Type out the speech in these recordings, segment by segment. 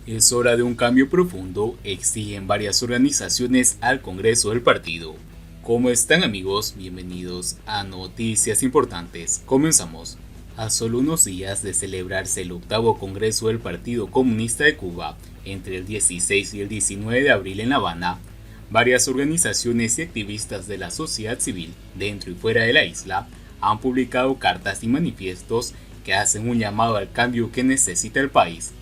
Es hora de un cambio profundo, exigen varias organizaciones al Congreso del partido. ¿Cómo están amigos? Bienvenidos a Noticias Importantes. Comenzamos. A solo unos días de celebrarse el octavo Congreso del Partido Comunista de Cuba, entre el 16 y el 19 de abril en La Habana, varias organizaciones y activistas de la sociedad civil, dentro y fuera de la isla, han publicado cartas y manifiestos que hacen un llamado al cambio que necesita el país.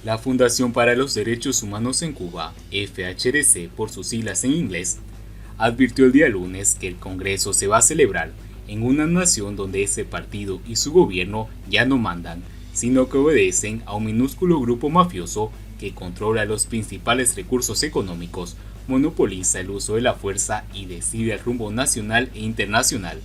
La Fundación para los Derechos Humanos en Cuba, FHRC por sus siglas en inglés, advirtió el día lunes que el Congreso se va a celebrar en una nación donde ese partido y su gobierno ya no mandan, sino que obedecen a un minúsculo grupo mafioso que controla los principales recursos económicos, monopoliza el uso de la fuerza y decide el rumbo nacional e internacional.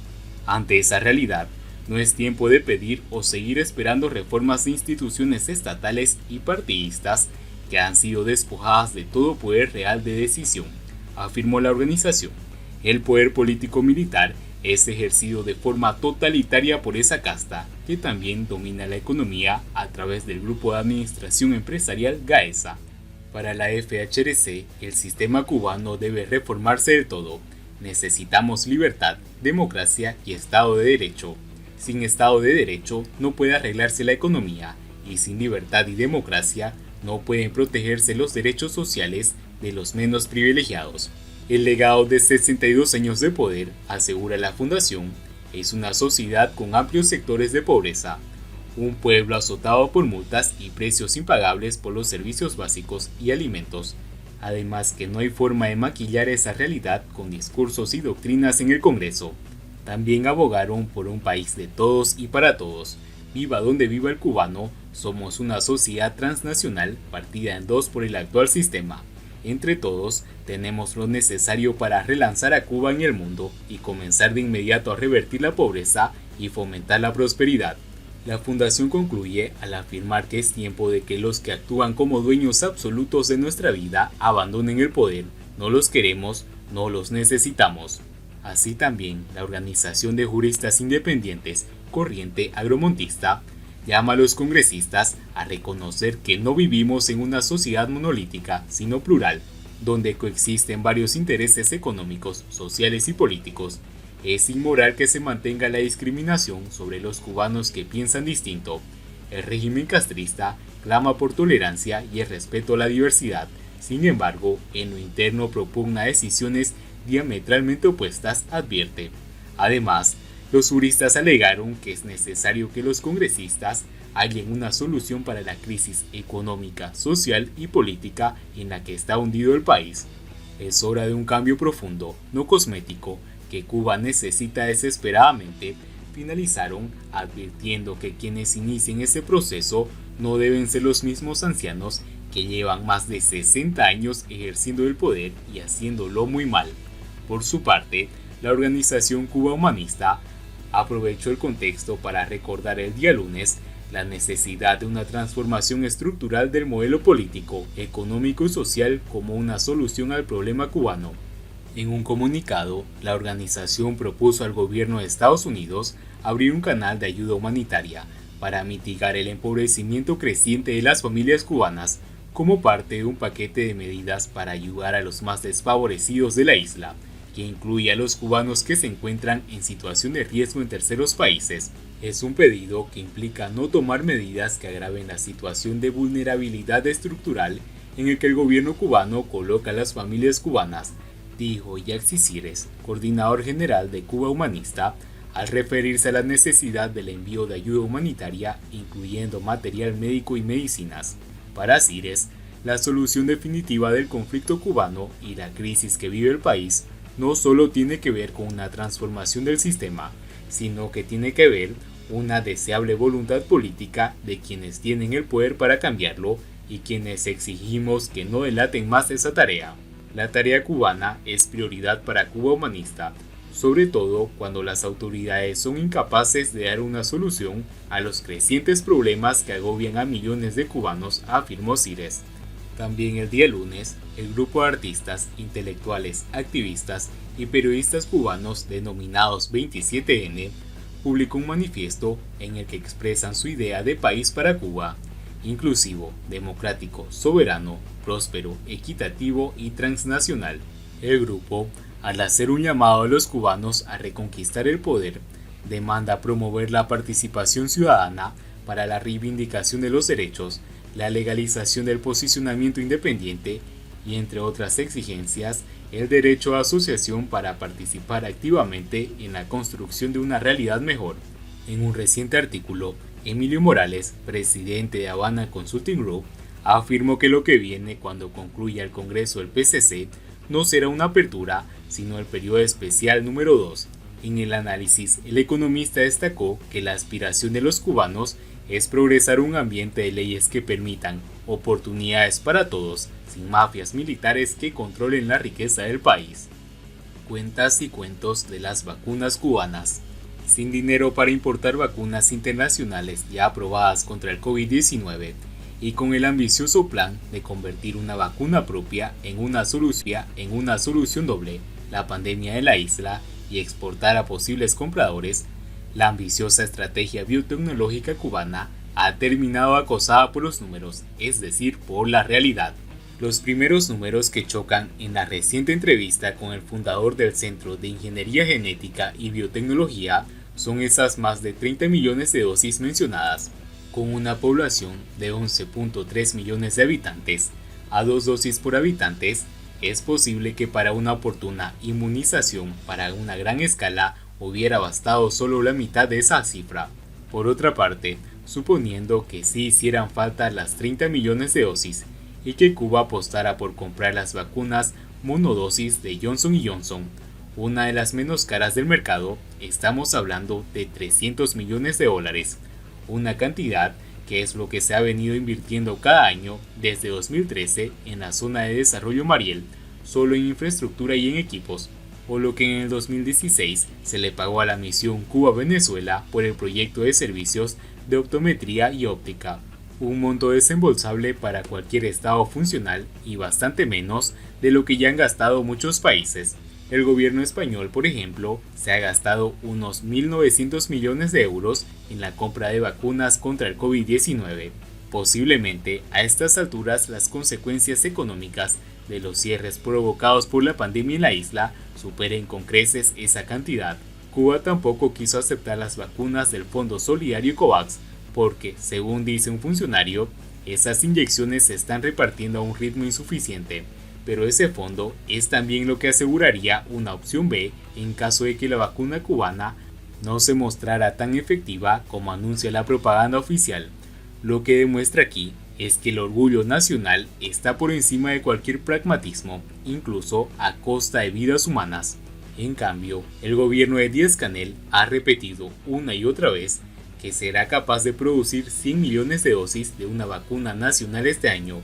Ante esa realidad, no es tiempo de pedir o seguir esperando reformas de instituciones estatales y partidistas que han sido despojadas de todo poder real de decisión, afirmó la organización. El poder político-militar es ejercido de forma totalitaria por esa casta, que también domina la economía a través del Grupo de Administración Empresarial GAESA. Para la FHRC, el sistema cubano debe reformarse del todo. Necesitamos libertad, democracia y Estado de Derecho. Sin Estado de Derecho no puede arreglarse la economía y sin libertad y democracia no pueden protegerse los derechos sociales de los menos privilegiados. El legado de 62 años de poder, asegura la Fundación, es una sociedad con amplios sectores de pobreza, un pueblo azotado por multas y precios impagables por los servicios básicos y alimentos, además que no hay forma de maquillar esa realidad con discursos y doctrinas en el Congreso. También abogaron por un país de todos y para todos. Viva donde viva el cubano, somos una sociedad transnacional partida en dos por el actual sistema. Entre todos, tenemos lo necesario para relanzar a Cuba en el mundo y comenzar de inmediato a revertir la pobreza y fomentar la prosperidad. La fundación concluye al afirmar que es tiempo de que los que actúan como dueños absolutos de nuestra vida abandonen el poder. No los queremos, no los necesitamos. Así también, la Organización de Juristas Independientes, Corriente Agromontista, llama a los congresistas a reconocer que no vivimos en una sociedad monolítica, sino plural, donde coexisten varios intereses económicos, sociales y políticos. Es inmoral que se mantenga la discriminación sobre los cubanos que piensan distinto. El régimen castrista clama por tolerancia y el respeto a la diversidad. Sin embargo, en lo interno propugna decisiones diametralmente opuestas, advierte. Además, los juristas alegaron que es necesario que los congresistas hallen una solución para la crisis económica, social y política en la que está hundido el país. Es hora de un cambio profundo, no cosmético, que Cuba necesita desesperadamente, finalizaron advirtiendo que quienes inicien ese proceso no deben ser los mismos ancianos que llevan más de 60 años ejerciendo el poder y haciéndolo muy mal. Por su parte, la organización Cuba Humanista aprovechó el contexto para recordar el día lunes la necesidad de una transformación estructural del modelo político, económico y social como una solución al problema cubano. En un comunicado, la organización propuso al gobierno de Estados Unidos abrir un canal de ayuda humanitaria para mitigar el empobrecimiento creciente de las familias cubanas como parte de un paquete de medidas para ayudar a los más desfavorecidos de la isla, que incluye a los cubanos que se encuentran en situación de riesgo en terceros países. Es un pedido que implica no tomar medidas que agraven la situación de vulnerabilidad estructural en el que el gobierno cubano coloca a las familias cubanas, dijo Yaxi Cires, coordinador general de Cuba Humanista, al referirse a la necesidad del envío de ayuda humanitaria, incluyendo material médico y medicinas. Para Cires, la solución definitiva del conflicto cubano y la crisis que vive el país no solo tiene que ver con una transformación del sistema, sino que tiene que ver una deseable voluntad política de quienes tienen el poder para cambiarlo y quienes exigimos que no delaten más esa tarea. La tarea cubana es prioridad para Cuba Humanista, sobre todo cuando las autoridades son incapaces de dar una solución a los crecientes problemas que agobian a millones de cubanos, afirmó Cires. También el día lunes, el grupo de artistas, intelectuales, activistas y periodistas cubanos denominados 27N publicó un manifiesto en el que expresan su idea de país para Cuba. inclusivo, democrático, soberano, próspero, equitativo y transnacional. El grupo, al hacer un llamado a los cubanos a reconquistar el poder, demanda promover la participación ciudadana para la reivindicación de los derechos, la legalización del posicionamiento independiente y, entre otras exigencias, el derecho a asociación para participar activamente en la construcción de una realidad mejor. En un reciente artículo, Emilio Morales, presidente de Habana Consulting Group, afirmó que lo que viene cuando concluya el Congreso del PCC no será una apertura, sino el periodo especial número 2. En el análisis, el economista destacó que la aspiración de los cubanos es progresar un ambiente de leyes que permitan oportunidades para todos, sin mafias militares que controlen la riqueza del país. Cuentas y cuentos de las vacunas cubanas. Sin dinero para importar vacunas internacionales ya aprobadas contra el COVID-19 y con el ambicioso plan de convertir una vacuna propia en una solución doble, la pandemia de la isla, y exportar a posibles compradores, la ambiciosa estrategia biotecnológica cubana ha terminado acosada por los números, es decir, por la realidad. Los primeros números que chocan en la reciente entrevista con el fundador del Centro de Ingeniería Genética y Biotecnología son esas más de 30 millones de dosis mencionadas, con una población de 11.3 millones de habitantes, a 2 dosis por habitantes. Es posible que para una oportuna inmunización para una gran escala hubiera bastado solo la mitad de esa cifra. Por otra parte, suponiendo que sí hicieran falta las 30 millones de dosis y que Cuba apostara por comprar las vacunas monodosis de Johnson & Johnson, una de las menos caras del mercado, estamos hablando de $300 millones, una cantidad que es lo que se ha venido invirtiendo cada año desde 2013 en la zona de desarrollo Mariel, solo en infraestructura y en equipos, o lo que en el 2016 se le pagó a la misión Cuba-Venezuela por el proyecto de servicios de optometría y óptica, un monto desembolsable para cualquier estado funcional y bastante menos de lo que ya han gastado muchos países. El gobierno español, por ejemplo, se ha gastado unos 1.900 millones de euros en la compra de vacunas contra el COVID-19. Posiblemente, a estas alturas, las consecuencias económicas de los cierres provocados por la pandemia en la isla superen con creces esa cantidad. Cuba tampoco quiso aceptar las vacunas del Fondo Solidario COVAX porque, según dice un funcionario, esas inyecciones se están repartiendo a un ritmo insuficiente. Pero ese fondo es también lo que aseguraría una opción B en caso de que la vacuna cubana no se mostrara tan efectiva como anuncia la propaganda oficial. Lo que demuestra aquí es que el orgullo nacional está por encima de cualquier pragmatismo, incluso a costa de vidas humanas. En cambio, el gobierno de Díaz-Canel ha repetido una y otra vez que será capaz de producir 100 millones de dosis de una vacuna nacional este año,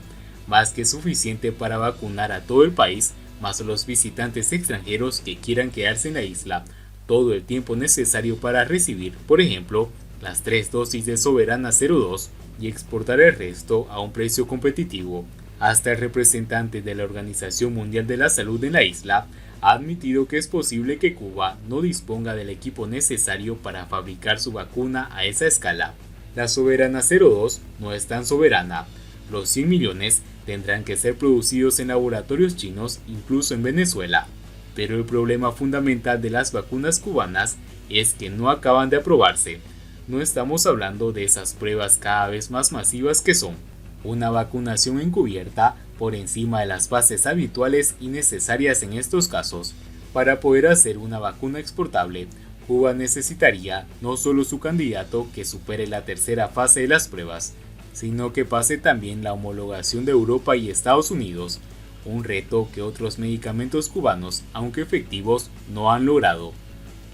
más que suficiente para vacunar a todo el país, más a los visitantes extranjeros que quieran quedarse en la isla todo el tiempo necesario para recibir, por ejemplo, las 3 dosis de Soberana 02 y exportar el resto a un precio competitivo. Hasta el representante de la Organización Mundial de la Salud en la isla ha admitido que es posible que Cuba no disponga del equipo necesario para fabricar su vacuna a esa escala. La Soberana 02 no es tan soberana. Los 100 millones tendrán que ser producidos en laboratorios chinos, incluso en Venezuela. Pero el problema fundamental de las vacunas cubanas es que no acaban de aprobarse. No estamos hablando de esas pruebas cada vez más masivas que son una vacunación encubierta por encima de las fases habituales y necesarias en estos casos. Para poder hacer una vacuna exportable, Cuba necesitaría no solo su candidato que supere la tercera fase de las pruebas, sino que pase también la homologación de Europa y Estados Unidos, un reto que otros medicamentos cubanos, aunque efectivos, no han logrado.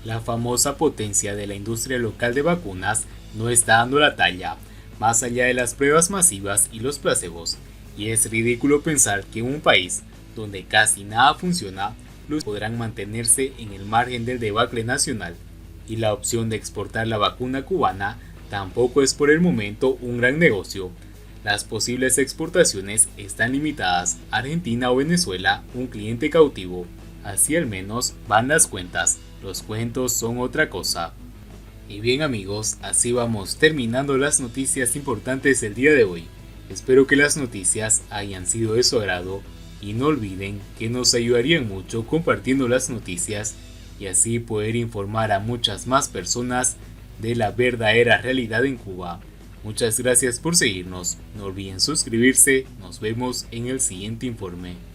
La famosa potencia de la industria local de vacunas no está dando la talla, más allá de las pruebas masivas y los placebos, y es ridículo pensar que en un país donde casi nada funciona, los podrán mantenerse en el margen del debacle nacional, y la opción de exportar la vacuna cubana tampoco es por el momento un gran negocio. Las posibles exportaciones están limitadas a Argentina o Venezuela, un cliente cautivo. Así al menos van las cuentas, los cuentos son otra cosa. Y bien amigos, así vamos terminando las noticias importantes del día de hoy. Espero que las noticias hayan sido de su agrado y no olviden que nos ayudarían mucho compartiendo las noticias y así poder informar a muchas más personas de la verdadera realidad en Cuba. Muchas gracias por seguirnos, no olviden suscribirse, nos vemos en el siguiente informe.